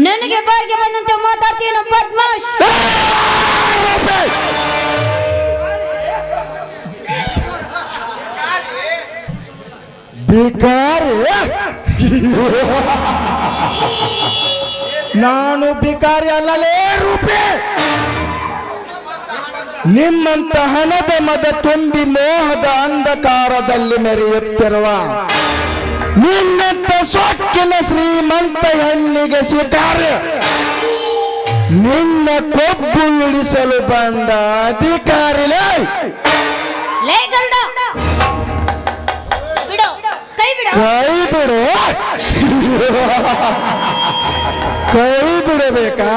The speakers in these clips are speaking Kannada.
ನನಗೆ ಬಾಯಿಗೆ ಬಂದಂತೆ ಮಾತಾಡ್ತೀನ ಪದ್ಮಾಶ್. ಭಿಕಾರಿ ನಾನು ಭಿಕಾರಿ ಅಲ್ಲಲೇ ರೂಪೆ. ನಿಮ್ಮಂತ ಹಣದ ಮದ ತುಂಬಿ ಮೋಹದ ಅಂಧಕಾರದಲ್ಲಿ ಮೆರೆಯುತ್ತಿರುವ ನಿನ್ನಂತ ಸೊಕ್ಕಿನ ಶ್ರೀಮಂತ ಹೆಣ್ಣಿಗೆ ಶಿಕಾರ. ನಿನ್ನ ಕೊಬ್ಬು ಇಳಿಸಲು ಬಂದ ಅಧಿಕಾರಿಲೇ. ಕೈ ಬಿಡು. ಕೈ ಬಿಡಬೇಕಾ?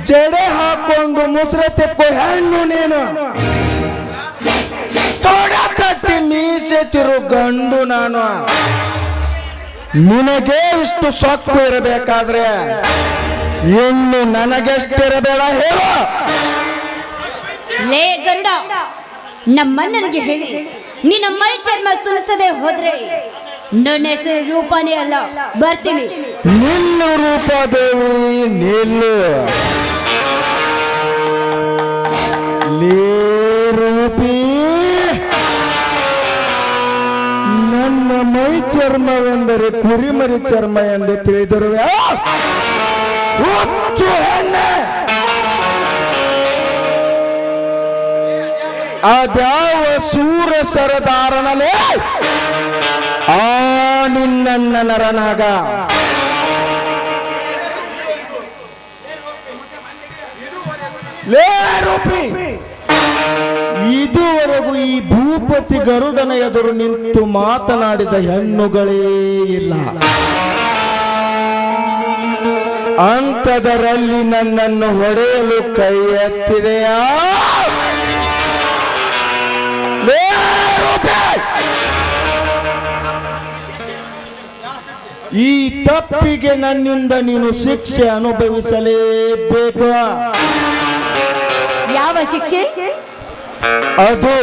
ಜಡೆ ಹಾಕೊಂಡು ಮುಸ್ರೆ ತೆಪ್ಪು ಹೆಣ್ಣು ನೀನು. ತೊಡ ತಟ್ಟಿ ಮೀಸೆ ತಿರು ಗಂಡು ನಾನು. ನಿನಗೆ ಇಷ್ಟು ಸೊಕ್ಕು ಇರಬೇಕಾದ್ರೆ ಇನ್ನು ನನಗೆಷ್ಟಿರಬೇಡ ಹೇಳು. ಲೇ ಗರುಡ, ನಮ್ಮಣ್ಣನಿಗೆ ಹೇಳಿ ನಿನ್ನ ಮೈ ಚರ್ಮ ಸುಲಿಸದೆ ಹೋದ್ರೆ ನನ್ನ ಹೆಸರು ರೂಪಾನೇ ಅಲ್ಲ, ಬರ್ತೀನಿ. ನಿನ್ನ ರೂಪದೇವಿ ನಿಲ್ಲು. ರೂಪಿ, ನನ್ನ ಮೈ ಚರ್ಮವೆಂದರೆ ಕುರಿಮರಿ ಚರ್ಮ ಎಂದು ತಿಳಿದಿರುವೆ. ಹುಚ್ಚು ಹೆಣ್ಣೆ, ಅದ್ಯಾವ ಸೂರ ಸರದಾರನಲೇ ಆ ನಿನ್ನ ನರನಾಗ. ಲೇ ರೂಪಿ, ಇದುವರೆಗೂ ಈ ಭೂಪತಿ ಗರುಡನ ಎದುರು ನಿಂತು ಮಾತನಾಡಿದ ಹೆಣ್ಣುಗಳೇ ಇಲ್ಲ. ಅಂಥದರಲ್ಲಿ ನನ್ನನ್ನು ಹೊಡೆಯಲು ಕೈ ಎತ್ತಿದೆಯಾ? ಈ ತಪ್ಪಿಗೆ ನನ್ನಿಂದ ನೀನು ಶಿಕ್ಷೆ ಅನುಭವಿಸಲೇಬೇಕು. ಯಾವ ಶಿಕ್ಷೆ? ಅದು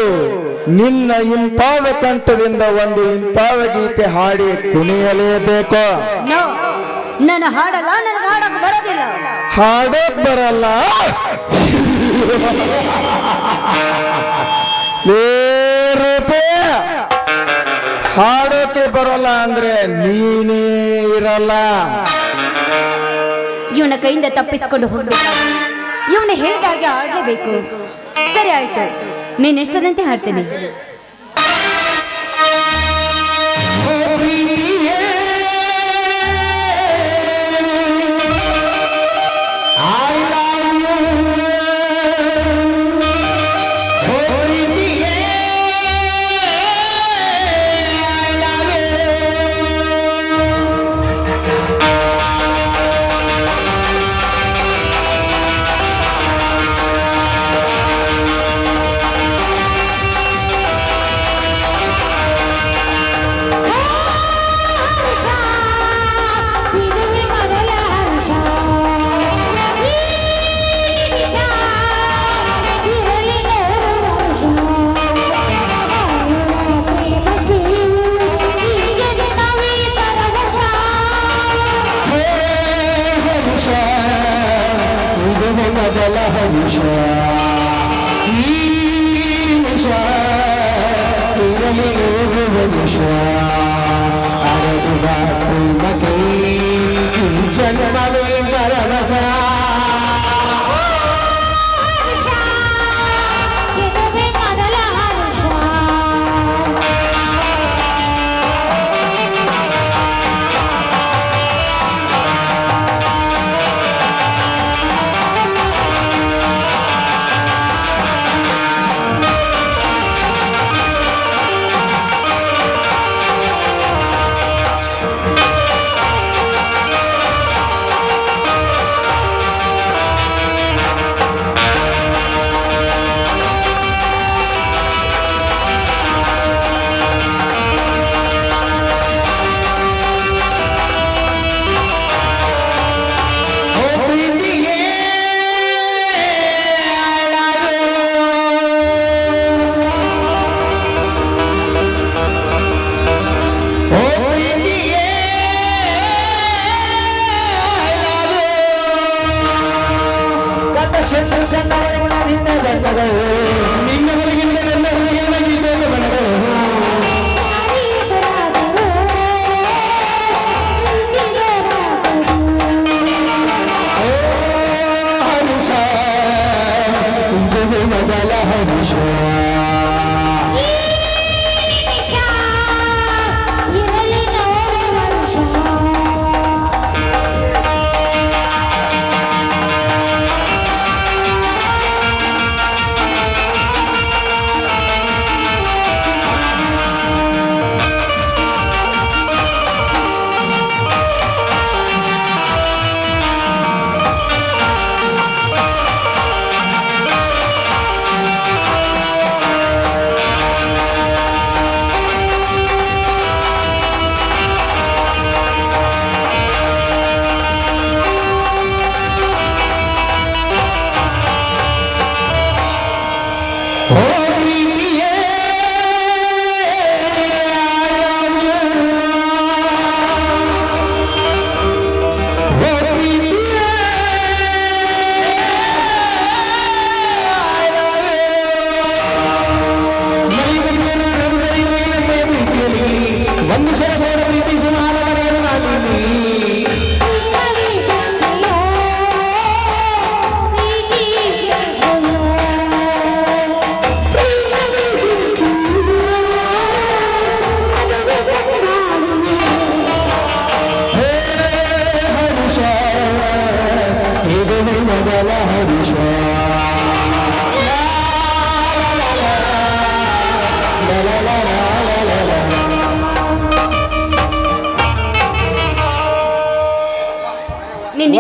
ನಿನ್ನ ಇಂಪಾದ ಕಂಠದಿಂದ ಒಂದು ಇಂಪಾದ ಗೀತೆ ಹಾಡಿ ಕುಣಿಯಲೇಬೇಕು. ನಾನು ಹಾಡಲ್ಲ, ನನಗೆ ಹಾಡಕ್ ಬರೋದಿಲ್ಲ. ಹಾಡಕ್ ಬರಲ್ಲ? ಹಾಡೋಕೆ ಬರಲ್ಲ ಅಂದ್ರೆ ನೀನೇ ಇರಲ್ಲ. ಇವನ ಕೈಯಿಂದ ತಪ್ಪಿಸ್ಕೊಂಡು ಹೋಗ್ಬೇಕು. ಇವನ ಹೇಳಿದಾಗೆ ಆಡ್ಲೇಬೇಕು. ಸರಿ ಆಯ್ತು, ನೀನ್ ಎಷ್ಟದಂತೆ ಹಾಡ್ತೀನಿ.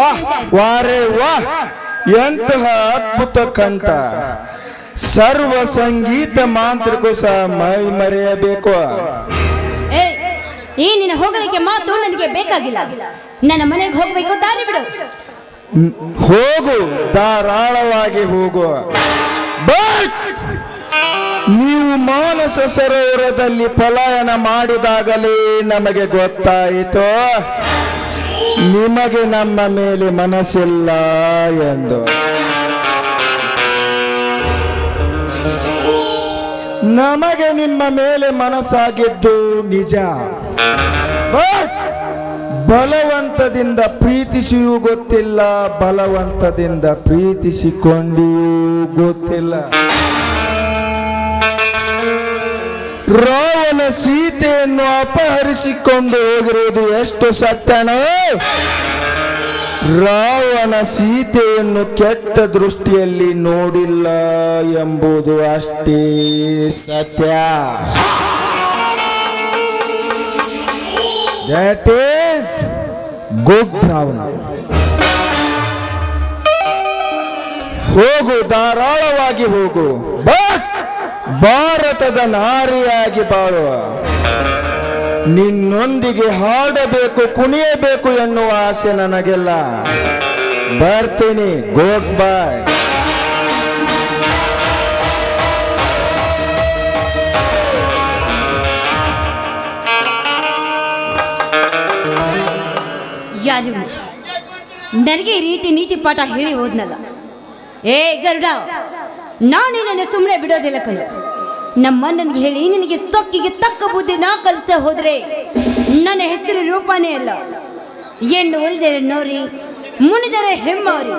ವಾಹ್ ವಾರೇ ವಾಹ್, ಎಂತಹ ಅದ್ಭುತ ಕಂಠ. ಸರ್ವ ಸಂಗೀತ ಮಾಂತ್ರಿಕೂ ಸಹ ಮೈ ಮರೆಯಬೇಕು. ಏ ಈ ನಿನ್ನ ಹೊಗಳಿಕೆ ಮಾತು ನನಗೆ ಬೇಕಾಗಿಲ್ಲ. ನನ್ನ ಮನೆಗೆ ಹೋಗ್ಬೇಕು, ದಾರಿ ಬಿಡು. ಹೋಗು, ಧಾರಾಳವಾಗಿ ಹೋಗು. ಬಟ್ ನೀವು ಮಾನಸ ಸರೋವರದಲ್ಲಿ ಪಲಾಯನ ಮಾಡಿದಾಗಲೇ ನಮಗೆ ಗೊತ್ತಾಯಿತು ನಿಮಗೆ ನಮ್ಮ ಮೇಲೆ ಮನಸ್ಸಿಲ್ಲ ಎಂದು. ನಮಗೆ ನಿಮ್ಮ ಮೇಲೆ ಮನಸ್ಸಾಗಿದ್ದು ನಿಜ. ಬಟ್ ಬಲವಂತದಿಂದ ಪ್ರೀತಿಸಿಯೂ ಗೊತ್ತಿಲ್ಲ, ಬಲವಂತದಿಂದ ಪ್ರೀತಿಸಿಕೊಂಡಿಯೂ ಗೊತ್ತಿಲ್ಲ. ರಾವಣ ಸೀತೆಯನ್ನು ಅಪಹರಿಸಿಕೊಂಡು ಹೋಗಿರುವುದು ಎಷ್ಟು ಸತ್ಯನೋ, ರಾವಣ ಸೀತೆಯನ್ನು ಕೆಟ್ಟ ದೃಷ್ಟಿಯಲ್ಲಿ ನೋಡಿಲ್ಲ ಎಂಬುದು ಅಷ್ಟೇ ಸತ್ಯ. That is good Ravana. ಹೋಗು, ಧಾರಾಳವಾಗಿ ಹೋಗು. ಬಟ್ ಭಾರತದ ನಾರಿಯಾಗಿ ಬಾಳುವ, ನಿನ್ನೊಂದಿಗೆ ಹಾಡಬೇಕು, ಕುಣಿಯಬೇಕು ಎನ್ನುವ ಆಸೆ ನನಗೆಲ್ಲ. ಬರ್ತೀನಿ, ಗುಡ್ ಬಾಯ್. ಯಾರು ನನಗೆ ಈ ರೀತಿ ನೀತಿ ಪಾಠ ಹೇಳಿ ಹೋದ್ನಲ್ಲ. ಏ ಗರುಡ, ನಾನು ನಿನ್ನನ್ನು ಸುಮ್ಮನೆ ಬಿಡೋದಿಲ್ಲ ಕಣು. ನಮ್ಮಣ್ಣನಿಗೆ ಹೇಳಿ ನಿನಗೆ ಸೊಕ್ಕಿಗೆ ತಕ್ಕ ಬುದ್ಧಿ ನಾ ಕಲಿಸ್ತಾ ಹೋದ್ರೆ ನನ್ನ ಹೆಸರು ರೂಪಾನೇ ಅಲ್ಲ. ಹೆಣ್ಣು ಒಲ್ದರೆ ನೋರಿ, ಮುನಿದರೆ ಹೆಮ್ಮಾರಿ,